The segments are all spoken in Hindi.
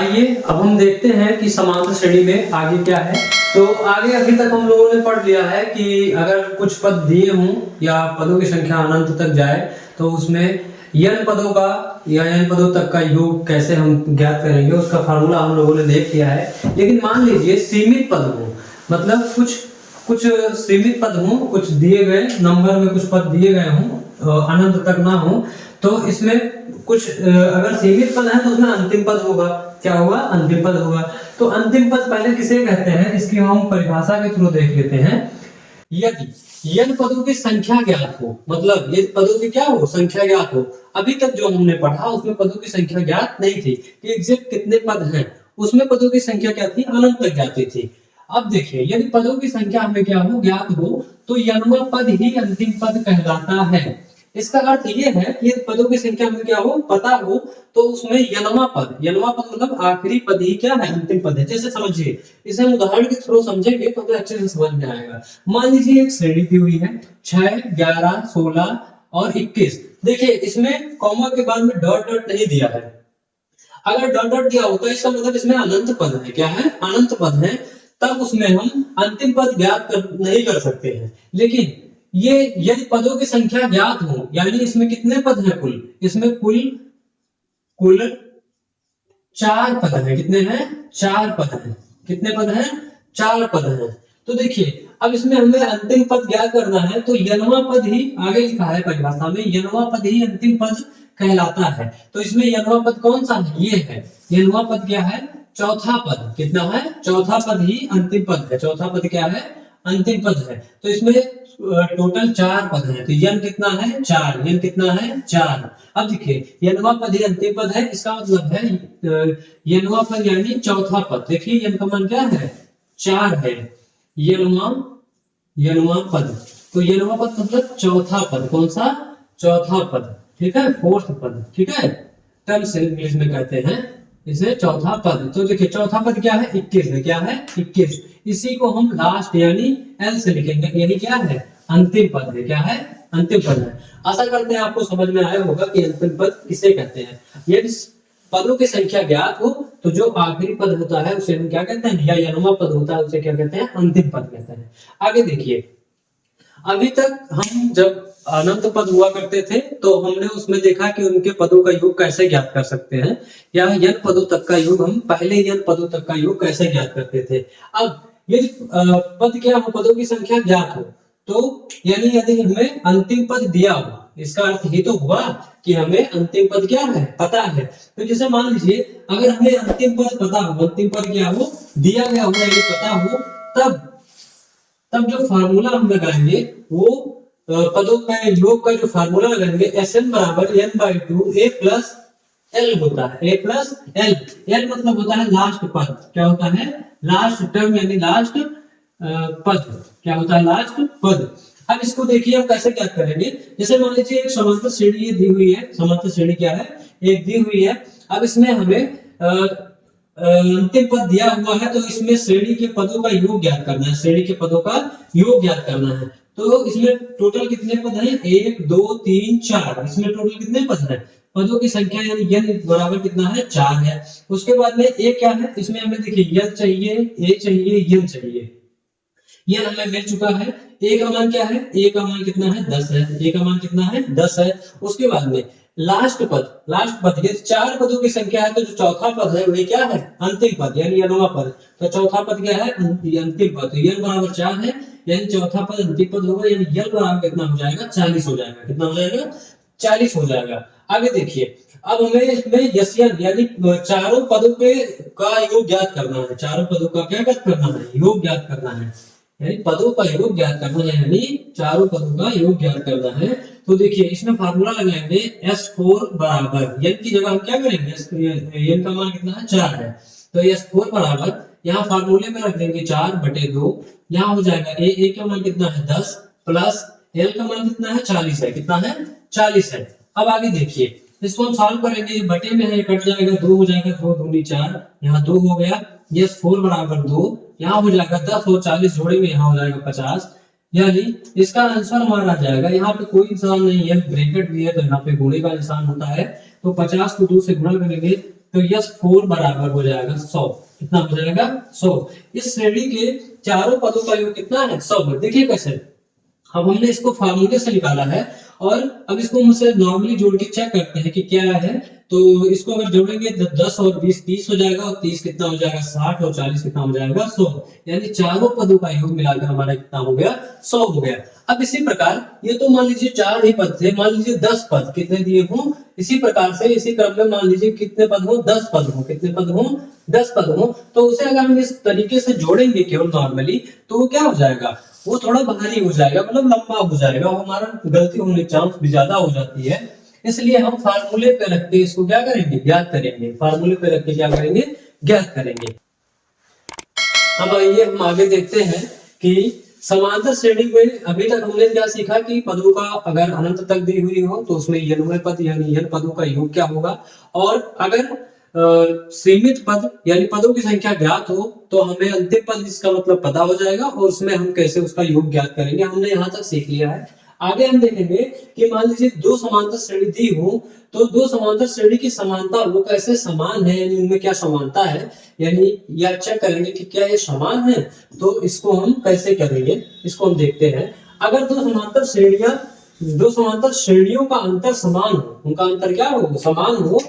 आइए अब हम देखते हैं कि समांतर श्रेणी में आगे क्या है। तो आगे अभी तक हम लोगों ने पढ़ लिया है कि अगर कुछ पद दिए हों या पदों की संख्या अनंत तक जाए तो उसमें n पदों का या n पदों तक का योग कैसे हम ज्ञात करेंगे, उसका फार्मूला हम लोगों ने देख लिया है। लेकिन मान लीजिए सीमित पद हो, मतलब कुछ कुछ सीमित पद हों, कुछ दिए गए नंबर में कुछ पद दिए गए हों, अनंत तक ना हो, तो इसमें कुछ अगर सीमित पद है तो उसमें अंतिम पद होगा। क्या होगा? अंतिम पद होगा। तो अंतिम पद पहले किसे कहते हैं, इसकी हम परिभाषा के थ्रू देख लेते हैं। यदि n पदों की संख्या ज्ञात हो, मतलब ये पदों की क्या हो, संख्या ज्ञात हो। अभी तक जो हमने पढ़ा उसमें पदों की संख्या ज्ञात नहीं थी कि एग्जैक्ट कितने पद हैं, उसमें पदों की संख्या क्या थी, अनंत तक जाती थी। अब देखिए, यदि पदों की संख्या हमें क्या हो, ज्ञात हो, तो यनवा पद ही अंतिम पद कहलाता है। इसका अर्थ ये है कि यदि पदों की संख्या हमें क्या हो, पता हो, तो उसमें यनवा पद मतलब आखिरी पद ही क्या है, अंतिम पद है। जैसे समझिए, इसे हम उदाहरण के थ्रू समझेंगे तो हमें अच्छे से समझ में आएगा। मान लीजिए एक श्रेणी दी हुई है 6, 11, 16 और 21। देखिए इसमें कॉमा के बाद में डॉट डॉट नहीं दिया है। अगर डॉट डॉट दिया होता है इसका मतलब इसमें अनंत पद है। क्या है? अनंत पद है। तब उसमें हम अंतिम पद नहीं कर सकते हैं। लेकिन ये यदि पदों की संख्या ज्ञात हो, यानी इसमें कितने पद हैं कुल, इसमें कुल कुल 4 पद हैं। कितने हैं? 4 पद हैं। कितने पद हैं? 4 पद हैं। तो देखिए अब इसमें हमें अंतिम पद ज्ञात करना है, तो यनवा पद ही आगे लिखा है परिभाषा में, यनवा पद ही अंतिम पद कहलाता है। तो इसमें यनवा पद कौन सा है? ये है यनवा पद। क्या है? चौथा पद। कितना है? चौथा पद ही अंतिम पद है। चौथा पद क्या है? अंतिम पद है। तो इसमें टोटल 4 पद है। तो यन कितना है? 4। यन कितना है? 4। अब देखिए यनवा पद ही अंतिम पद है, इसका मतलब है यनवा पद यानी चौथा पद। देखिए यन का मान क्या है? 4 है। यनवा पद, तो यनवा पद मतलब चौथा पद। कौन सा? चौथा पद। ठीक है, फोर्थ पद। ठीक है, टर्म से इंग्लिश में कहते हैं इसे चौथा पद। तो देखिए चौथा पद क्या है? 21 है। क्या है? 21। इसी को हम लास्ट यानी एल से लिखेंगे। यही क्या है? अंतिम पद है। क्या है? अंतिम पद है। आशा करते हैं आपको समझ में आया होगा कि अंतिम पद किसे कहते हैं। यदि पदों की संख्या ज्ञात हो तो जो आखिरी पद होता है उसे हम क्या कहते हैं, या यनवा पद होता है उसे क्या कहते हैं? अंतिम पद कहते हैं। आगे देखिए, अभी तक हम जब अनंत पद हुआ करते थे तो हमने उसमें देखा कि उनके पदों का योग कैसे ज्ञात कर सकते हैं, या यन पदों तक का योग हम पहले यन पदों तक का योग कैसे ज्ञात करते थे। अब यदि पद क्या हो, पदों की संख्या ज्ञात हो, तो यानी यदि हमें अंतिम पद दिया हो, इसका अर्थ ये तो हुआ कि हमें अंतिम पद क्या है, पता है। तो जैसे मान लीजिए अगर हमें अंतिम पद पता हो, अंतिम पद क्या हो, दिया गया हो, यदि पता हो, तब जो फार्मूला हम लगाएंगे वो पदों का योग का जो फार्मूला लगाएंगे, Sn बराबर n/2 a प्लस एल होता है। a plus L. एल मतलब होता है लास्ट पद। क्या होता है? लास्ट टर्म यानी लास्ट पद। क्या होता है? लास्ट पद। अब इसको देखिए हम कैसे क्या करेंगे। जैसे मान लीजिए एक समांतर श्रेणी ये दी हुई है। समांतर श्रेणी क्या है? एक दी हुई है। अब इसमें हमें अंतिम पद दिया हुआ है, तो इसमें श्रेणी के पदों का योग ज्ञात करना है। श्रेणी के पदों का योग ज्ञात करना है। तो इसमें टोटल कितने पद हैं? 1 2 3 4। इसमें टोटल कितने पद हैं? पदों की संख्या यानी n बराबर कितना है? 4 है। उसके बाद में a क्या है? इसमें हमें देखिए n चाहिए, a चाहिए, n चाहिए। यह हमें मिल चुका है। a का मान क्या है? a का मान कितना है? 10 है। a का मान कितना है? 10 है। उसके बाद में लास्ट पद ये 4 पदों की संख्या है, तो जो चौथा पद है वही क्या है? अंतिम पद यानी यनवा पद। तो चौथा पद क्या है? अंतिम पद। तो n बराबर 4 है, यानी चौथा पद अंतिम पद होगा, यानी n बराबर कितना हो जाएगा? 40 हो जाएगा। कितना हो जाएगा? 40 हो जाएगा। आगे देखिए, अब हमें इसमें यस्यन यानी चारों पदों के का योग ज्ञात करना है। चारों पदों का क्या ज्ञात करना है? योग ज्ञात करना है, यानी पदों का योग ज्ञात करना है, यानी चारों पदों का योग ज्ञात करना है। तो देखिए इसमें फार्मूला लगाएंगे S4 बराबर n की जगह हम क्या करेंगे? n का मान कितना है? 4 है। तो S4 बराबर यहाँ फार्मूले में रख देंगे 4/2। यहाँ हो जाएगा a का मान कितना है? 10 प्लस l का मान कितना है? 40 है। कितना है? 40 है। अब आगे देखिए, इसको हम सॉल्व करेंगे, ये बटे में है, कट जाएगा, 2 हो जाएगा, 2 दूनी 4, यहाँ 2 हो गया। S4 बराबर 2, यहाँ हो जाएगा 10 और 40 जोड़े में यहाँ हो जाएगा 50, यानी इसका आंसर हमारा आ जाएगा। यहाँ पे कोई निशान नहीं है, ब्रैकेट भी है तो यहाँ पे गुणे का निशान होता है। तो 50 को 2 से गुणा करेंगे तो यस 4 बराबर हो जाएगा 100। कितना हो जाएगा 100। इस श्रेणी के चारों पदों का योग कितना है 100। देखिए कैसे, अब हमने इसको फार्मूले से निकाला है और अब इसको मुझसे नॉर्मली जोड़ के चेक करते हैं कि क्या है। तो इसको अगर जोड़ेंगे तो 10 और 20 30 हो जाएगा, और 30 कितना हो जाएगा 60, और 40 कितना हो जाएगा 100। यानी चारों पदों का योग मिलाकर हमारा कितना हो गया 100 हो गया। अब इसी प्रकार ये तो मान लीजिए 4 ही पद थे, मान लीजिए 10 पद कितने दिए हों, इसी प्रकार से इसी क्रम में मान लीजिए कितने पद हो 10 पद हो, कितने पद हो 10 पद हो, तो उसे अगर हम इस तरीके से जोड़ेंगे केवल नॉर्मली, तो वो क्या हो जाएगा, वो थोड़ा भारी हो जाएगा, मतलब लंबा हो जाएगा, और हमारा गलती होने के चांस भी ज्यादा हो जाती है। इसलिए हम फार्मूले पे रख के इसको क्या करेंगे, ज्ञात करेंगे। फार्मूले पे रख के क्या करेंगे, ज्ञात करेंगे। अब आइए हम आगे देखते हैं कि समांतर श्रेणी में अभी तक हमने क्या सीखा कि पदों का अगर अनंत तक दी हुई हो तो उसमें यनुमय पद यानी यन पदों का योग क्या होगा, और अगर सीमित पद यानी पदों की संख्या ज्ञात हो तो हमें अंतिम पद इसका मतलब पता हो जाएगा, और उसमें हम कैसे उसका योग ज्ञात करेंगे, हमने यहाँ तक सीख लिया है। आगे हम देखेंगे कि मान लीजिए दो समांतर श्रेणी दी हो, तो दो समांतर श्रेणी की समानता वो कैसे समान है, यानी उनमें क्या समानता है, यानी यह चेक करेंगे कि क्या ये समान है। तो इसको हम कैसे करेंगे, इसको हम देखते हैं। अगर दो समांतर श्रेणियों का अंतर समान हो, उनका अंतर क्या हो, समान हो,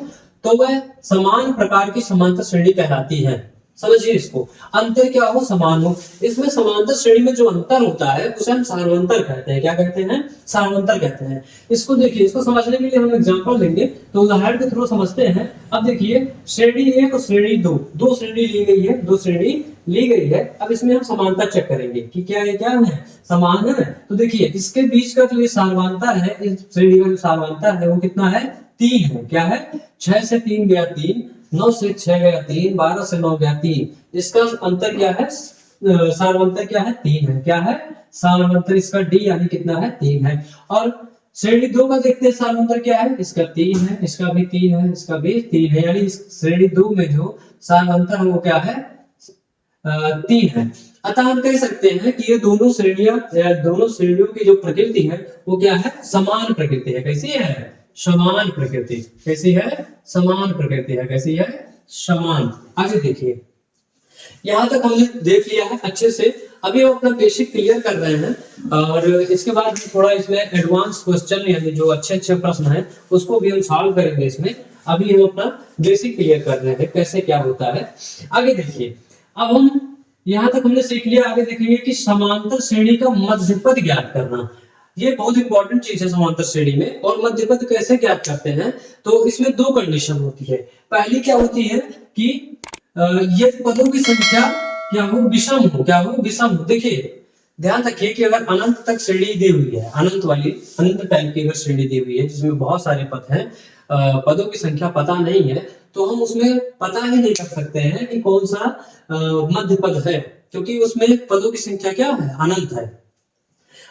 तो वह समान प्रकार की समांतर श्रेणी कहलाती है। समझिए इसको, अंतर क्या हो, समान हो। इसमें समांतर श्रेणी में जो अंतर होता है उसे हम सार्वंतर कहते हैं। क्या कहते हैं, सार्वंतर कहते हैं। इसको देखिए, इसको समझने के लिए हम एग्जांपल देंगे, तो उदाहरण के थ्रू समझते हैं। अब देखिए श्रेणी 1 और श्रेणी 2, दो श्रेणी ली गई है, दो श्रेणी ली गई है। अब इसमें हम समानता चेक करेंगे कि क्या ये क्या है, समान है। तो देखिए इसके बीच का जो ये सार्वंतर है, इस श्रेणी का जो सार्वंतर है वो कितना है, 3 है। क्या है, 6 से 3 गया 3, 9 से 6 गया 3, 12 से 9 गया 3। इसका अंतर क्या है, सार्वंतर क्या है, 3 है। क्या है, सार्वंतर इसका डी यानी कितना है, 3 है। और श्रेणी 2 का देखते हैं सार्वंतर क्या है, इसका 3 है, इसका भी 3 है, इसका भी 3 है। यानी इस श्रेणी 2 में जो सार्वंतर है वो क्या है, 3 है। अतः हम कह सकते हैं कि ये दोनों श्रेणियां या दोनों श्रेणियों की जो प्रकृति है वो क्या है, समान प्रकृति है। कैसी है, समान प्रकृति। कैसी है, समान प्रकृति है। कैसी है, समान। आगे देखिए, यहां तक हमने देख लिया है अच्छे से। अभी हम अपना बेसिक क्लियर कर रहे हैं, और इसके बाद थोड़ा इसमें एडवांस क्वेश्चन यानी जो अच्छे अच्छे प्रश्न हैं उसको भी हम सॉल्व करेंगे इसमें। अभी हम अपना बेसिक क्लियर कर रहे हैं कैसे क्या होता है। आगे देखिए, अब हम यहां तक हमने सीख लिया, आगे देखेंगे कि समांतर श्रेणी का मध्यपद ज्ञात करना। ये बहुत इंपॉर्टेंट चीज है समांतर श्रेणी में। और मध्यपद कैसे ज्ञात करते हैं, तो इसमें दो कंडीशन होती है। पहली क्या होती है कि ये पदों की संख्या क्या हो, विषम हो। क्या हो, विषम हो। देखिए ध्यान रखिए कि अगर अनंत तक श्रेणी दी हुई है, अनंत टाइप की अगर श्रेणी दी हुई है जिसमें बहुत सारे पद हैं, पदों की संख्या पता नहीं है, तो हम उसमें पता ही नहीं कर सकते हैं कि कौन सा मध्य पद है, क्योंकि उसमें पदों की संख्या क्या है, अनंत है।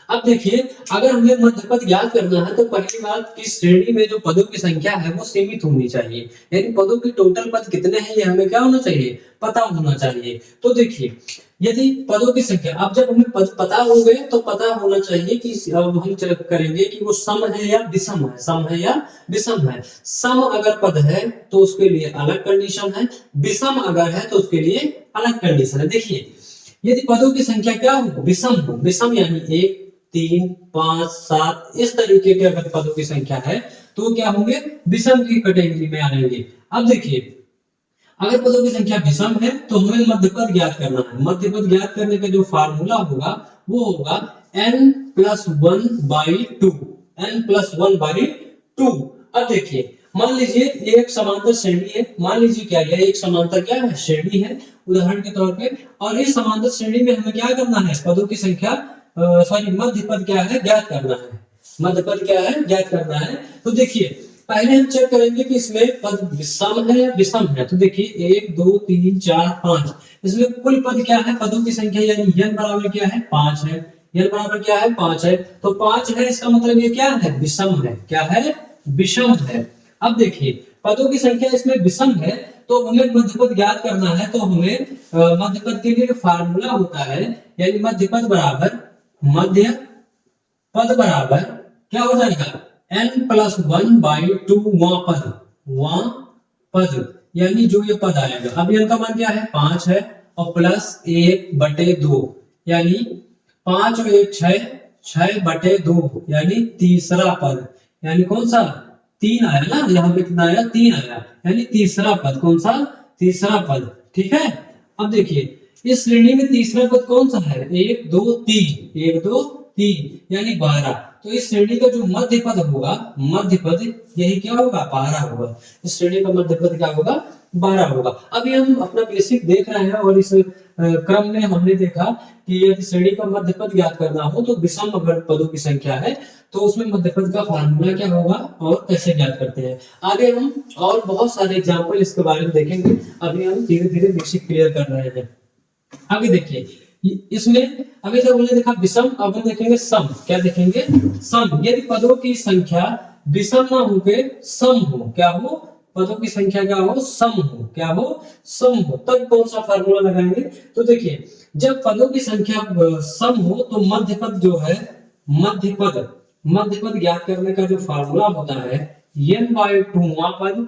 अब देखिए, अगर हमें मध्य पद ज्ञात करना है तो पहली बात कि श्रेणी में जो पदों की संख्या है वो सीमित होनी चाहिए। यानी पदों की टोटल पद कितने हैं ये हमें क्या होना चाहिए, पता होना चाहिए। तो देखिए, यदि पदों की संख्या, अब जब हमें पद पता हो गए तो पता होना चाहिए कि अब हम चेक करेंगे कि वो सम है या विषम है, सम है या विषम है। सम अगर पद है तो उसके लिए अलग कंडीशन है, विषम अगर है तो उसके लिए अलग कंडीशन है। देखिए, यदि पदों की संख्या क्या हो, विषम हो, विषम यानी 1 3 5 7 इस तरीके के अगर पदों की संख्या है तो क्या होंगे, विषम की कैटेगरी में आएंगे। अब देखिए, अगर पदों की संख्या विषम है तो हमें मध्यपद ज्ञात करना है। मध्यपद ज्ञात करने का जो फार्मूला होगा वो होगा n+1/2, n+1/2। अब देखिए, मान लीजिए एक समांतर श्रेणी है, मान लीजिए क्या है, एक समांतर क्या है, श्रेणी है उदाहरण के तौर पे, और इस समांतर श्रेणी में हमें क्या करना है, पदों की संख्या सॉरी मध्यपद क्या है, ज्ञात करना है। मध्यपद क्या है, ज्ञात करना है। तो देखिए, पहले हम चेक करेंगे कि इसमें पद सम है या विषम है। तो देखिए 1 2 3 4 5, इसमें कुल पद क्या है, पदों की संख्या यानी n बराबर क्या है, 5 है। n बराबर क्या है, 5 है। तो 5 है, इसका मतलब ये क्या है, विषम है। क्या है, विषम है। अब देखिए, पदों की संख्या इसमें विषम है तो हमें मध्यपद ज्ञात करना है। तो हमें मध्यपद के लिए फार्मूला होता है, यानी मध्यपद बराबर क्या हो जाएगा, n+1/2 वहाँ पद यानी जो ये पद आएगा, अब n का मान क्या है 5 है और प्लस 1/2 यानी 5 और 1 6, 6/2 यानी तीसरा पद, यानी कौन सा 3 आया ना, यहाँ पे कितना आया 3 आया, यानी तीसरा पद, कौन सा तीसरा पद। ठीक है, अब देखिए इस श्रेणी में तीसरा पद कौन सा है 1 2 3, 1 2 3 यानी 12। तो इस श्रेणी का जो मध्य पद होगा, मध्य पद यही क्या होगा 12 होगा। इस श्रेणी का मध्य पद क्या होगा 12 होगा। अभी हम अपना बेसिक देख रहे हैं और इस क्रम में हमने देखा कि यदि श्रेणी का मध्य पद ज्ञात करना हो तो विषम अगर पदों की संख्या है तो उसमें मध्य पद का फार्मूला क्या होगा और कैसे ज्ञात करते हैं। आगे हम और बहुत सारे एग्जाम्पल इसके बारे में देखेंगे। अभी हम धीरे धीरे बेसिक क्लियर कर रहे हैं। आगे देखिए इसमें अभी तक हमने देखा विषम, अब हम देखेंगे सम। क्या देखेंगे सम। यदि पदों की संख्या विषम ना हो के सम हो, क्या हो पदों की संख्या क्या हो सम हो, क्या हो सम हो, तब कौन सा फार्मूला लगाएंगे। तो देखिए जब पदों की संख्या सम हो तो मध्य पद जो है, मध्य पद ज्ञात करने का जो फार्मूला होता है n/2वां पद,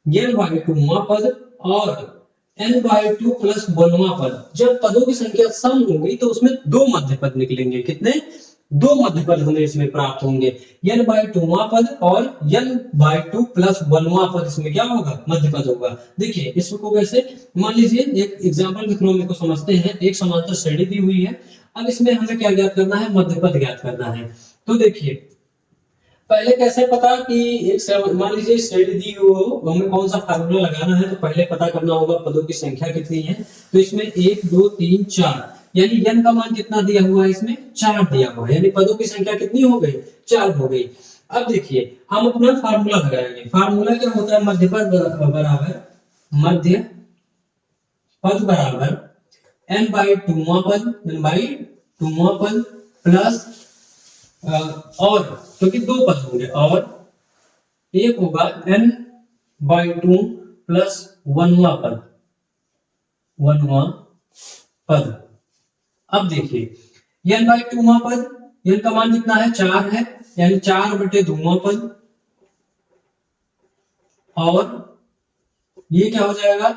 n/2वां पद और n/2 प्लस 1वां पद। जब पदों की संख्या सम होगी तो उसमें दो मध्य पद निकलेंगे। कितने दो मध्य पद हमें इसमें प्राप्त होंगे, n/2वां पद और n/2 प्लस 1वां पद इसमें क्या होगा मध्य पद होगा। देखिए इसको कैसे, मान लीजिए एक एग्जांपल के थ्रू हम इसको समझते हैं। एक समांतर श्रेणी दी हुई है, अब इसमें हमें क्या ज्ञात करना है मध्य पद ज्ञात करना है। तो देखिए पहले कैसे पता कि एक मान लीजिए श्रेणी दी हो, हमें कौन सा फार्मूला लगाना है। तो पहले पता करना होगा पदों की संख्या कितनी है। तो इसमें 1 2 3 4 यानी n का मान कितना दिया हुआ है, इसमें 4 दिया हुआ है, यानी पदों की संख्या कितनी हो गई 4 हो गई। अब देखिए हम अपना फार्मूला लगाएंगे। फार्मूला क्या होता है मध्य पद बराबर n/2वां पद प्लस और क्योंकि दो पद होंगे और एक होगा n/2 प्लस 1वां पद। अब देखिए n/2वां पद, n का मान कितना है 4 है, यानी 4/2वां पद और ये क्या हो जाएगा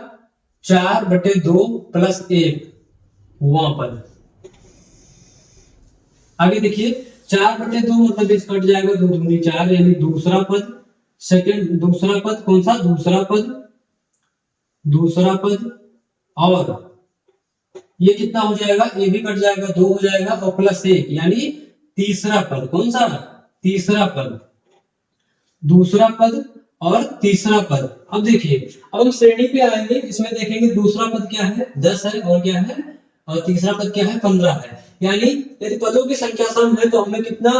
4/2 प्लस 1वां पद। आगे देखिए 4/2 मतलब इस कट जाएगा, 2 दूनी 4 यानी दूसरा पद। सेकंड दूसरा पद कौन सा दूसरा पद और ये कितना हो जाएगा, ये भी कट जाएगा 2 हो जाएगा और प्लस 1 यानी तीसरा पद। कौन सा तीसरा पद, दूसरा पद और तीसरा पद। अब देखिए अब हम श्रेणी पे आएंगे, इसमें देखेंगे दूसरा पद क्या है 10 है और क्या है और तीसरा पद क्या है 15 है। यानी यदि पदों की संख्या सम है तो हमें कितना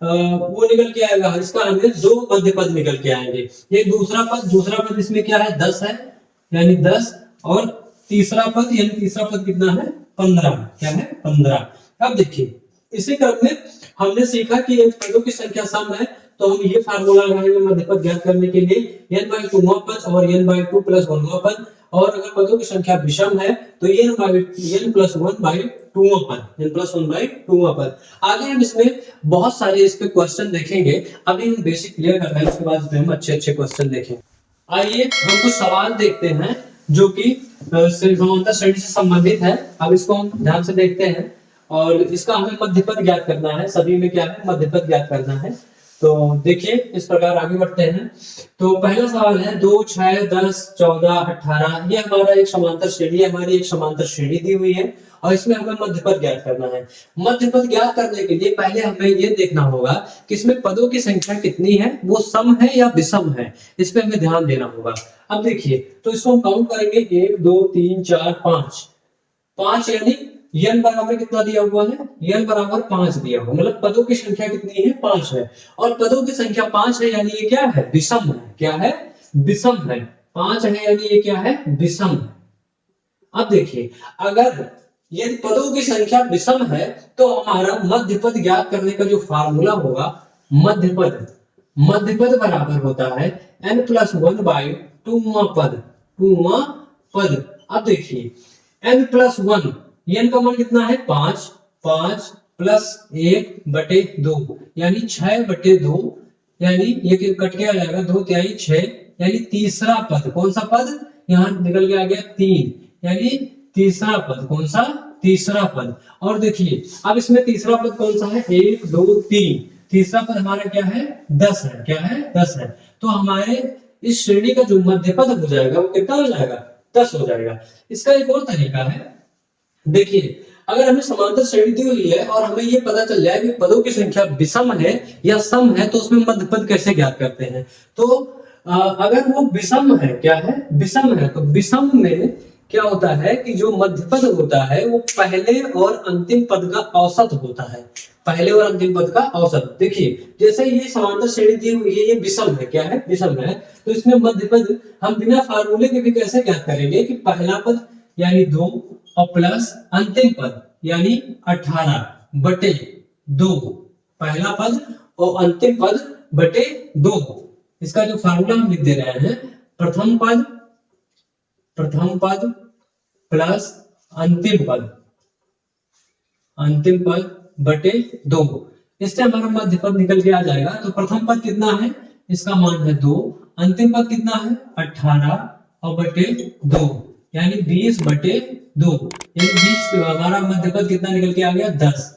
वो निकल के आएगा, इसका हमें दो मध्य पद निकल के आएंगे। ये दूसरा पद इसमें क्या है 10 है यानी 10 और तीसरा पद यानी तीसरा पद कितना है 15, क्या है 15। अब देखिए इसी क्रम में हमने सीखा कि यदि पदों की संख्या सम है तो हम ये फार्मूला लगाएंगे मध्य पद ज्ञात करने के लिए n/2वां पद और n/2 प्लस 1वां पद। और अगर पदों की संख्या विषम है तो n+1/2वां पद। आगे हम इसमें बहुत सारे इस पे क्वेश्चन देखेंगे। अभी हम बेसिक क्लियर कर रहे हैं, उसके बाद हम अच्छे क्वेश्चन देखेंगे। आइए हम कुछ सवाल देखते हैं जो कि समांतर श्रेणी से संबंधित है। अब इसको हम ध्यान से देखते हैं और इसका हमें मध्य पद ज्ञात करना है। सभी में क्या है मध्य पद ज्ञात करना है। तो देखिए इस प्रकार आगे बढ़ते हैं। तो पहला सवाल है 2 6 10 14 18 ये हमारा एक समांतर श्रेणी है, हमारी एक समांतर श्रेणी दी हुई है और इसमें हमें मध्य पद ज्ञात करना है। मध्य पद ज्ञात करने के लिए पहले हमें ये देखना होगा कि इसमें पदों की संख्या कितनी है, वो सम है या विषम है, इस पे हमें ध्यान देना होगा। अब देखिए तो इसको हम काउंट करेंगे 1 2 3 4 5 यानी n बराबर कितना दिया हुआ है, n बराबर 5 दिया हुआ, मतलब पदों की संख्या कितनी है 5 है और पदों की संख्या 5 है यानी ये क्या है विषम है। क्या है विषम है, 5 है यानी ये क्या है विषम है। अब देखिए अगर यदि पदों की संख्या विषम है तो हमारा मध्य पद ज्ञात करने का जो फार्मूला होगा मध्य पद बराबर होता है n+1/2वां पद। अब देखिए n+1 n का मान कितना है 5 प्लस 1/2 यानी 6/2 यानी ये कट के आ जाएगा 2 तिहाई 6 यानी तीसरा पद। कौन सा पद? यहाँ निकल के आ गया 3, यानी तीसरा पद। कौन सा? तीसरा पद। और देखिए अब इसमें तीसरा पद कौन सा है? 1 2 3। तीसरा पद हमारा क्या है? 10 है। क्या है? 10 है। तो हमारे इस श्रेणी का जो मध्य पद हो जाएगा वो कितना हो जाएगा? 10 हो जाएगा। इसका एक और तरीका है, देखिए अगर हमें समांतर श्रेणी दी हुई है और हमें ये पता चल जाए कि पदों की संख्या विषम है या सम है, तो उसमें मध्य पद कैसे ज्ञात करते हैं? तो अगर वो विषम है, क्या है? विषम है, तो विषम में क्या होता है कि जो मध्य पद होता है वो पहले और अंतिम पद का औसत होता है। पहले और अंतिम पद का औसत। देखिए जैसे ये समांतर श्रेणी दी हुई है, ये विषम है। क्या है? विषम है। तो इसमें मध्य पद हम बिना फार्मूले के भी कैसे ज्ञात करेंगे कि पहला पद यानी 2 और प्लस अंतिम पद यानी 18 बटे 2। पहला पद और अंतिम पद बटे 2। इसका जो फार्मूला हम लिख दे रहे हैं, प्रथम पद प्लस अंतिम पद बटे 2। इससे हमारा मध्य पद निकल के आ जाएगा। तो प्रथम पद कितना है? इसका मान है 2। अंतिम पद कितना है? 18 और बटे 2, यानी 20 बटे 2। यानी 20 हमारा मध्य पद कितना निकल के आ गया? 10।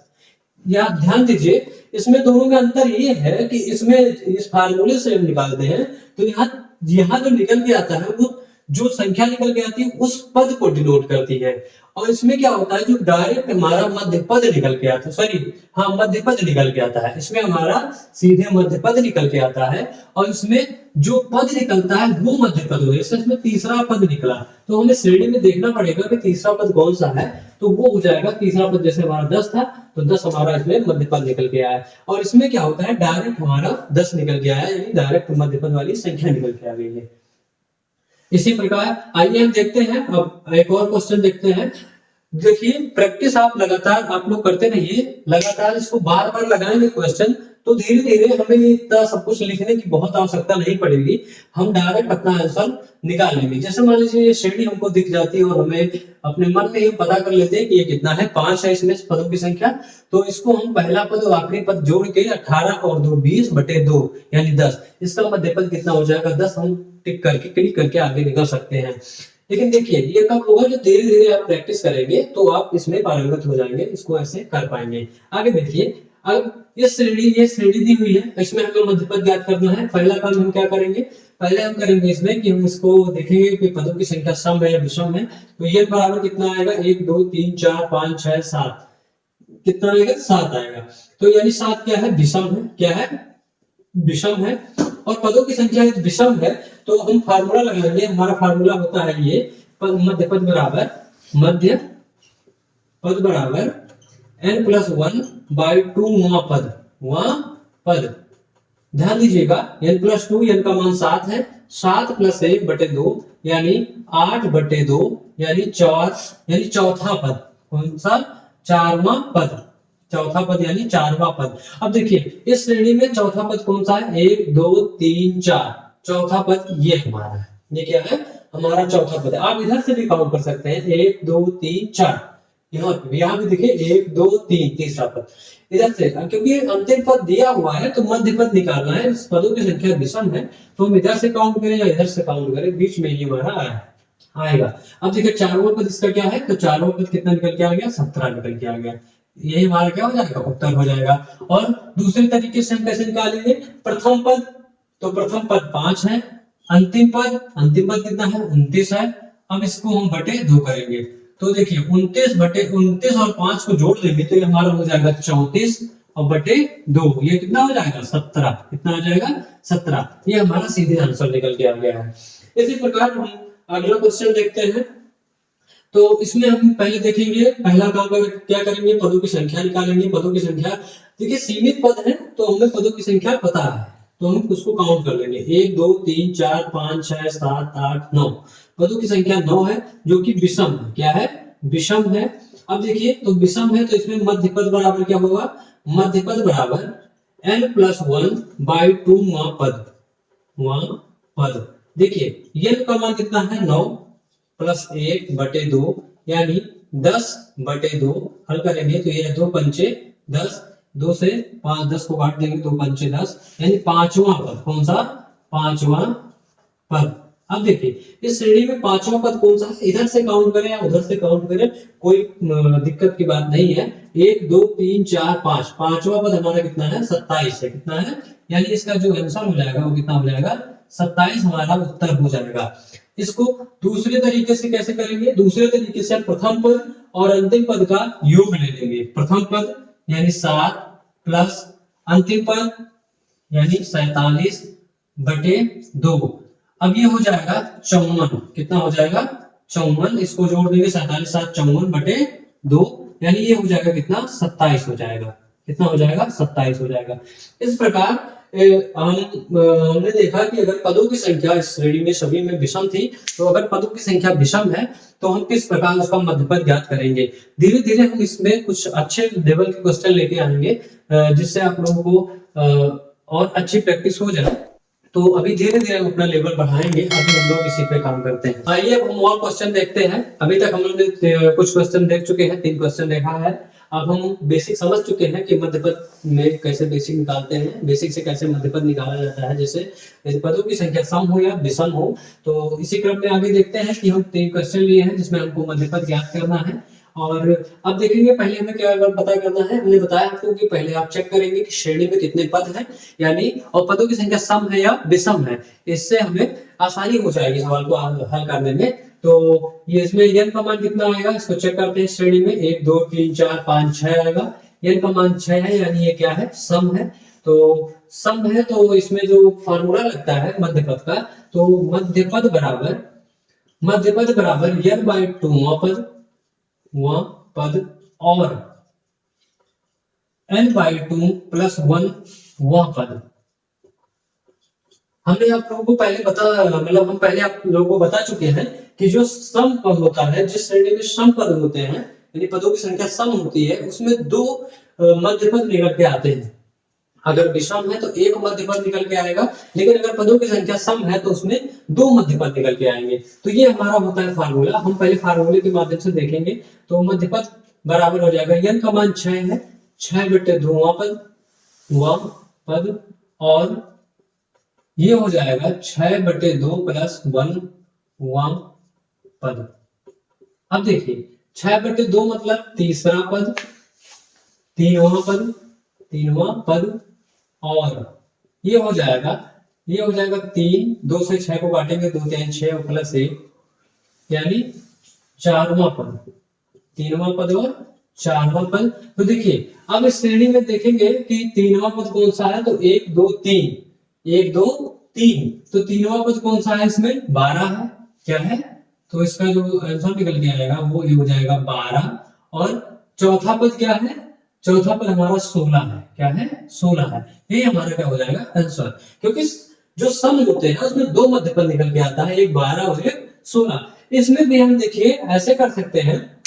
या ध्यान दीजिए इसमें दोनों में अंतर ये है कि इसमें इस फार्मूले से हम निकालते हैं तो यहाँ जो निकल के आता है वो जो संख्या निकल के आती है उस पद को डिनोट करती है। और इसमें क्या होता है, जो डायरेक्ट हमारा मध्य पद निकल के आता है, सॉरी हाँ मध्य पद निकल के आता है, इसमें हमारा सीधे मध्य पद निकल के आता है। और इसमें जो पद निकलता है वो मध्य पद हो, जैसे इसमें तीसरा पद निकला तो हमें श्रेणी में देखना पड़ेगा कि तीसरा पद कौन सा है। तो वो हो जाएगा तीसरा पद, जैसे हमारा 10 था तो 10 हमारा इसमें मध्य पद निकल के आया। और इसमें क्या होता है, डायरेक्ट हमारा 10 निकल के आया, यानी डायरेक्ट मध्य पद वाली संख्या निकल के आ गई है। इसी प्रकार आइए हम देखते हैं, अब एक और क्वेश्चन देखते हैं। देखिए प्रैक्टिस आप लगातार आप लोग करते रहिए, लगातार इसको बार बार लगाएंगे क्वेश्चन, तो धीरे धीरे हमें इतना सब कुछ लिखने की बहुत आवश्यकता नहीं पड़ेगी, हम डायरेक्ट अपना आंसर निकाल लेंगे। जैसे मान लीजिए ये श्रेणी हमको दिख जाती है और हमें अपने मन में ही पता कर लेते हैं कि ये कितना है, 5 है इसमें पदों की संख्या। तो इसको हम पहला पद और आखिरी पद जोड़ के 18 और 2 20 बटे 2 यानी 10, इसका मध्य पद कितना हो जाएगा? 10 हम टिक करके क्लिक करके आगे निकल सकते हैं। लेकिन देखिए ये कब होगा, जो धीरे धीरे आप प्रैक्टिस करेंगे तो आप इसमें पारंगत हो जाएंगे, इसको ऐसे कर पाएंगे। आगे देखिए, अब ये श्रेणी दी हुई है, इसमें हमें मध्य पद ज्ञात करना है। पहला काम हम क्या करेंगे, पहले हम करेंगे इसमें कि हम इसको देखेंगे कि पदों की संख्या सम है या विषम है। तो ये बराबर कितना आएगा? 1 2 3 4 5 6 7, कितना आएगा? 7 आएगा। तो यानी 7 क्या है? विषम है। क्या है? विषम है। और पदों की संख्या विषम है तो हम फार्मूला लगाएंगे, हमारा फार्मूला होता है ये मध्य पद बराबर n+1 by 2 पद। ध्यान दीजिएगा n+2, n का मान 7 है, 7 + 1 बटे 2 यानी 8 बटे 2 यानी 4, यानी चौथा पद। कौन सा? चारवां पद। चौथा पद यानी चारवां पद। अब देखिए इस श्रेणी में चौथा पद कौन सा है? 1 2 3 4, चौथा पद ये हमारा है। ये क्या है? हमारा चौथा पद है। आप इधर से भी काउंट कर सकते हैं, 1 2 3 4, यहाँ भी देखिए 1 2 3 तीसरा पद इधर से, क्योंकि अंतिम पद दिया हुआ है तो मध्य पद निकालना है। इस पदों की संख्या विषम है तो हम इधर से काउंट करें या इधर से काउंट करें, बीच में ही हमारा आएगा। अब देखिए चारवां पद इसका क्या है, तो चारवां पद कितना निकल के आ गया? 17 निकल के आ गया। यही हमारा क्या हो जाएगा? उत्तर हो जाएगा। और दूसरे तरीके से हम कैसे निकालेंगे? प्रथम पद, तो प्रथम पद 5 है, अंतिम पद कितना है? 29 है। अब इसको हम बटे 2 करेंगे तो देखिए 29 और 5 को जोड़ देंगे तो ये हमारा हो जाएगा 34 और बटे 2, ये कितना हो जाएगा? 17। कितना हो जाएगा? 17। ये हमारा सीधे आंसर निकल के आ गया है। इसी प्रकार हम अगला क्वेश्चन देखते हैं। तो इसमें हम पहले देखेंगे, पहला काम क्या करेंगे? पदों की संख्या निकालेंगे। पदों की संख्या देखिए सीमित पद है तो हमें पदों की संख्या पता है तो हम उसको काउंट कर लेंगे, 1 2 3 4 5 6 7 8 9। पदों की संख्या 9 है जो कि विषम है। क्या है? विषम है। अब देखिए तो विषम है तो इसमें मध्य पद बराबर क्या होगा? मध्य पद बराबर n+1 by 2 पद। देखिए n का मान कितना है? 9 + 1 बटे 2 यानी 10 बटे 2। हल करेंगे तो ये 2 पंचे 10, 2 से 5 10 को काट देंगे, 2 पंचे 10 यानी पांचवा पद। कौन सा? पांचवा पद। अब देखिए इस श्रेणी में पांचवा पद कौन सा है, इधर से काउंट करें या उधर से काउंट करें कोई दिक्कत की बात नहीं है। 1 2 3 4 5, पांचवा पद हमारा कितना है, 27 है। कितना है, यानी इसका जो आंसर हो जाएगा वो कितना हो जाएगा, 27 हमारा उत्तर हो जाएगा। इसको दूसरे तरीके से कैसे करेंगे, दूसरे तरीके से प्रथम पद और अंतिम पद का योग ले लेंगे। प्रथम पद यानी 7 प्लस अंतिम पद यानी 47 बटे 2। अब ये हो जाएगा 54। कितना हो जाएगा, 54। इसको जोड़ देंगे 47 7 54 बटे 2, यानी ये हो जाएगा कितना, 27 हो जाएगा। कितना हो जाएगा, 27 हो जाएगा। इस प्रकार हमने देखा कि अगर पदों की संख्या इस श्रेणी में सभी में विषम थी, तो अगर पदों की संख्या विषम है तो हम किस प्रकार उसका मध्यपद ज्ञात करेंगे। धीरे धीरे हम इसमें कुछ अच्छे लेवल के क्वेश्चन लेके आएंगे, जिससे आप लोगों को और अच्छी प्रैक्टिस हो जाए। तो अभी धीरे धीरे हम अपना लेवल बढ़ाएंगे। अभी हम लोग इसी पे काम करते हैं। आइए अब हम और क्वेश्चन देखते हैं। अभी तक हम लोग ने कुछ क्वेश्चन देख चुके हैं, 3 क्वेश्चन देखा है। अब हम बेसिक समझ चुके हैं कि मध्यपद में कैसे बेसिक निकालते हैं, बेसिक से कैसे मध्यपद निकाला जाता है, जैसे यदि पदों की संख्या सम हो या विषम हो। तो इसी क्रम में आगे देखते हैं कि हम 3 क्वेश्चन लिए हैं जिसमें हमको मध्यपद ज्ञात करना है। और अब देखेंगे पहले हमें क्या पता करना है। हमने बताया आपको कि पहले आप चेक करेंगे कि श्रेणी में कितने पद हैं, यानी और पदों की संख्या सम है या विषम है। इससे हमें आसानी हो जाएगी सवाल को हल करने में। तो ये इसमें n का मान कितना आएगा, इसको चेक करते हैं। श्रेणी में 1 2 3 4 5 6 आएगा। n का मान 6 है, यानी ये क्या है, सम है। तो सम है तो इसमें जो फार्मूला लगता है मध्यपद का, तो मध्यपद बराबर n बाई 2 वह पद और n बाई 2 प्लस 1 वह पद। हमने आप लोगों को पहले हम पहले आप लोगों को बता चुके हैं कि जो सम पद होता है, जिस श्रेणी में सम पद होते हैं यानी पदों की संख्या सम होती है, उसमें 2 मध्यपद निकल के आते हैं। अगर विषम है तो एक मध्यपद निकल के आएगा, लेकिन अगर पदों की संख्या सम है तो उसमें 2 मध्यपद निकल के आएंगे। तो ये हमारा होता है फार्मूला। हम पहले फार्मूले के माध्यम से देखेंगे। तो मध्यपद बराबर हो जाएगा, n का मान 6 है, 6 बटे 2 वह पद और ये हो जाएगा 6 बटे 2 प्लस 1 वह पद। अब देखिए 6 बटे 2 मतलब तीसरा पद, 3वां पद और ये हो जाएगा 3, 2 से 6 को काटेंगे 2 3 6 और प्लस 1 यानी 4वां पद, 3वां पद और 4वां पद। तो देखिए अब इस श्रेणी में देखेंगे कि 3वां पद कौन सा है, तो 1 2 3, 1 2 3। तो 3वां पद कौन सा है, इसमें 12 है। क्या है, तो इसका जो आंसर निकल के आएगा वो ये हो जाएगा 12। और चौथा पद क्या है, चौथा पद हमारा 16 है। क्या है, 16 है। ये हमारा क्या हो जाएगा आंसर, क्योंकि जो सम होते हैं उसमें 2 मध्यपद निकल के आता है, एक 12 और एक 16। इसमें भी हम देखिए ऐसे कर सकते हैं,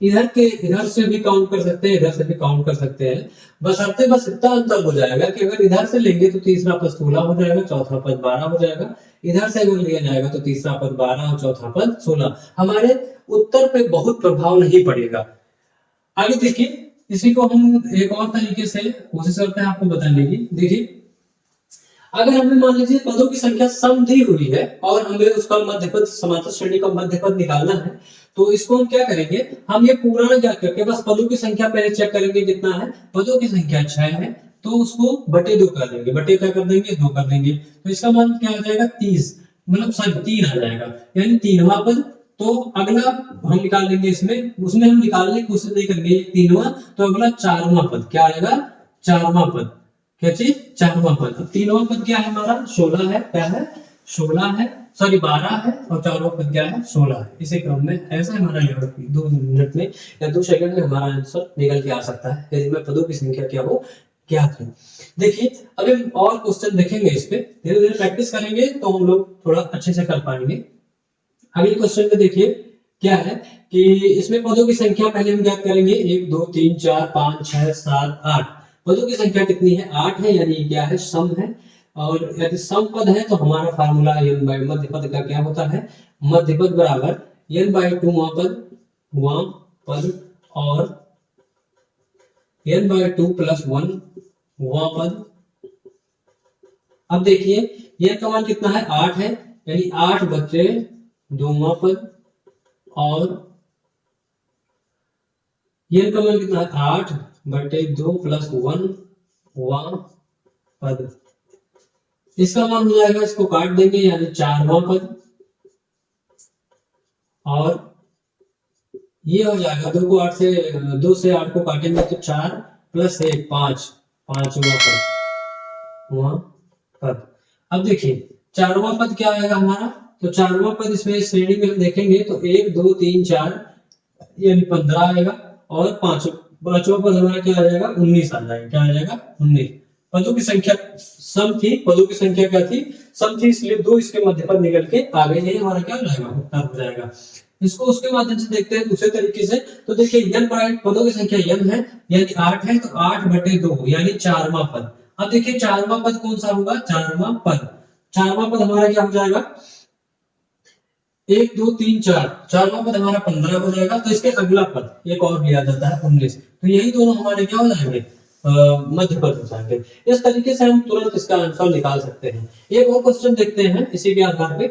इधर से भी काउंट कर सकते हैं, इधर से भी काउंट कर सकते हैं। बस इतना अंतर हो जाएगा कि अगर इधर से लेंगे तो तीसरा पद 16 हो जाएगा, चौथा पद 12 हो जाएगा। इधर से अगर लिया जाएगा तो तीसरा पद 12 और चौथा पद 16। हमारे उत्तर पे बहुत प्रभाव नहीं पड़ेगा। आगे देखिए, इसी को हम एक और तरीके से कोशिश करते हैं आपको बताने की। देखिए अगर हमें मान लीजिए पदों की संख्या सम दी हुई है और हमें उसका मध्यपद, समांतर श्रेणी का मध्यपद निकालना है, तो इसको हम क्या करेंगे, हम ये पूरा ना ज्ञात करके बस पदों की संख्या पहले चेक करेंगे कितना है। पदों की संख्या 6 है तो उसको बटे 2 कर देंगे, बटे क्या कर देंगे, 2 कर देंगे। तो इसका मान क्या आ जाएगा, 30, मतलब सॉरी 3 आ जाएगा, यानी 3वां पद। तो अगला हम निकाल लेंगे, उसमें हम निकालने की कोशिश नहीं करेंगे 3वां, तो अगला 4वां पद क्या आएगा, 4वां पद क्या चीज, 4वां पद। 3वां पद क्या है हमारा, 16 है। क्या है, 16 है, सॉरी 12 है, और 4वां पद क्या है, 16 है। इसी क्रम में ऐसा हमारा 2 मिनट में या 2 सेकंड में हमारा आंसर निकल के आ सकता है, यदि मैं पदों की संख्या क्या हो ज्ञात हो। देखिए अभी हम और क्वेश्चन देखेंगे, इस पे धीरे धीरे प्रैक्टिस करेंगे तो हम लोग थोड़ा अच्छे से कर पाएंगे। अगले क्वेश्चन में देखिए क्या है कि इसमें पदों की संख्या पहले हम ज्ञात करेंगे, 1 2 3 4 5 6 7 8। पदों की संख्या कितनी है, 8 है, यानी क्या है, सम है। और यदि सम पद है तो हमारा फार्मूला n बाई मध्यपद का क्या होता है, मध्यपद बराबर n बाई 2 वह पद और n बाई 2 प्लस 1 वह पद। अब देखिए n का मान कितना है, 8 है, यानी 8 बटे 2वां पद और ये का मान कितना है 8 बटे 2 प्लस 1वां पद। इसका मान हो जाएगा, इसको काट देंगे यानी 4वां पद और ये हो जाएगा 2 से 8 को काटेंगे तो 4 प्लस 1 5, 5वां पद वहां पद। अब देखिए 4वां पद क्या आएगा हमारा, तो 4वां पद इसमें श्रेणी में हम देखेंगे तो 1 2 3 4 यानी 15 आएगा और पांचवा पद हमारा क्या आ जाएगा 19 आ जाएगा। क्या आ जाएगा 19। पदों की संख्या सम थी, पदों की संख्या क्या थी सम थी, इसलिए 2 इसके मध्य पद निकल के आ गए, यही हमारा क्या हो जाएगा उत्तर हो जाएगा। इसको उसके माध्यम से देखते हैं दूसरे तरीके से। तो देखिए n पदों की संख्या n है यानी 8 है तो 8 बटे 2 यानी 4वां पद। अब देखिए 4वां पद कौन सा होगा, 4वां पद हमारा क्या हो जाएगा 1 2 3 4, 4वां पद हमारा 15 हो जाएगा। तो इसके अगला पद एक और लिया जाता है 19, तो यही दोनों हमारे क्या हो जाएंगे मध्य पद हो जाएंगे। इस तरीके से हम तुरंत इसका आंसर निकाल सकते हैं। एक और क्वेश्चन देखते हैं इसी के आधार पे।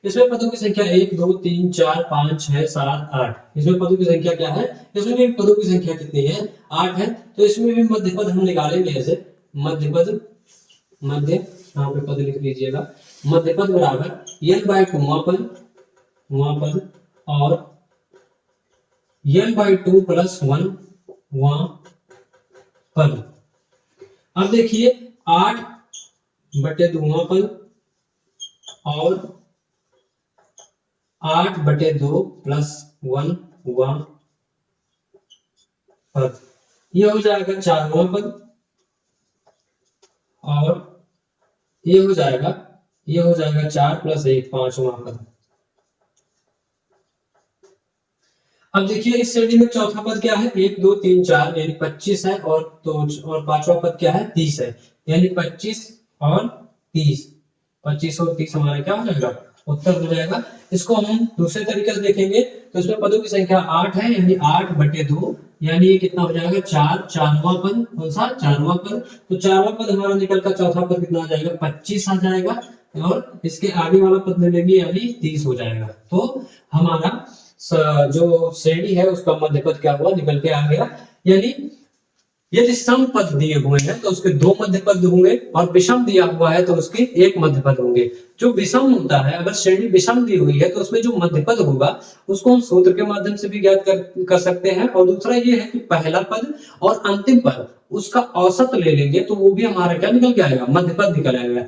इसमें पदों की संख्या 1 2 3 4 5 6 7 8। इसमें पदों की संख्या क्या है, इसमें भी पदों की संख्या कितनी है 8 है। तो इसमें भी मध्य पद हम निकालेंगे ऐसे, मध्य पद मध्य यहाँ पे पद लिख लीजिएगा, मध्य पद बराबर n बाय 2वां पद और n बाय 2 प्लस 1वां पद। अब देखिए 8 बटे 2वां पद और 8 बटे 2 प्लस 1वां पद, ये हो जाएगा 4वां पद और ये हो जाएगा 4 प्लस 1 5वां पद। अब देखिए इस श्रेणी में चौथा पद क्या है 1 2 3 4 यानी 25 है और और पांचवा पद क्या है 30 है यानी 25 और 30, 25 और 30 हमारा क्या हो जाएगा उत्तर हो जाएगा। इसको हम दूसरे तरीके से देखेंगे तो इसमें पदों की संख्या 8 है यानी 8 बटे 2 यानी ये कितना हो जाएगा 4, 4वां पद कौन सा 4वां पद। तो 4वां पद हमारा निकल कर चौथा पद कितना आ जाएगा 25 आ जाएगा और इसके आगे वाला पद ले लेंगे यानी 30 हो जाएगा। तो हमारा जो श्रेणी है उसका मध्य पद क्या हुआ निकल के आ गया। यानी यदि सम पद दिए हुए हैं तो उसके 2 मध्य पद होंगे और विषम दिया हुआ है तो उसके 1 मध्य पद होंगे। जो विषम होता है, अगर श्रेणी विषम दी हुई है तो उसमें जो मध्य पद होगा उसको हम सूत्र के माध्यम से भी ज्ञात कर सकते हैं। और दूसरा ये है कि पहला पद और अंतिम पद उसका औसत ले लेंगे तो वो भी हमारा क्या निकल के आएगा मध्य पद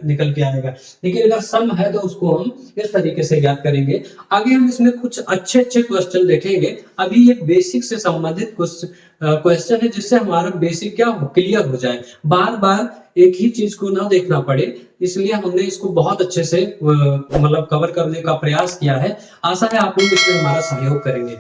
निकल के आएगा। लेकिन अगर सम है तो उसको हम इस तरीके से ज्ञात करेंगे। आगे हम इसमें कुछ अच्छे क्वेश्चन देखेंगे। अभी ये बेसिक से संबंधित कुछ क्वेश्चन है जिससे हमारा बेसिक क्या क्लियर हो जाए, बार बार एक ही चीज को ना देखना पड़े, इसलिए हमने इसको बहुत अच्छे से मतलब कवर करने का प्रयास किया है। आशा है आप लोग इसमें हमारा सहयोग करेंगे।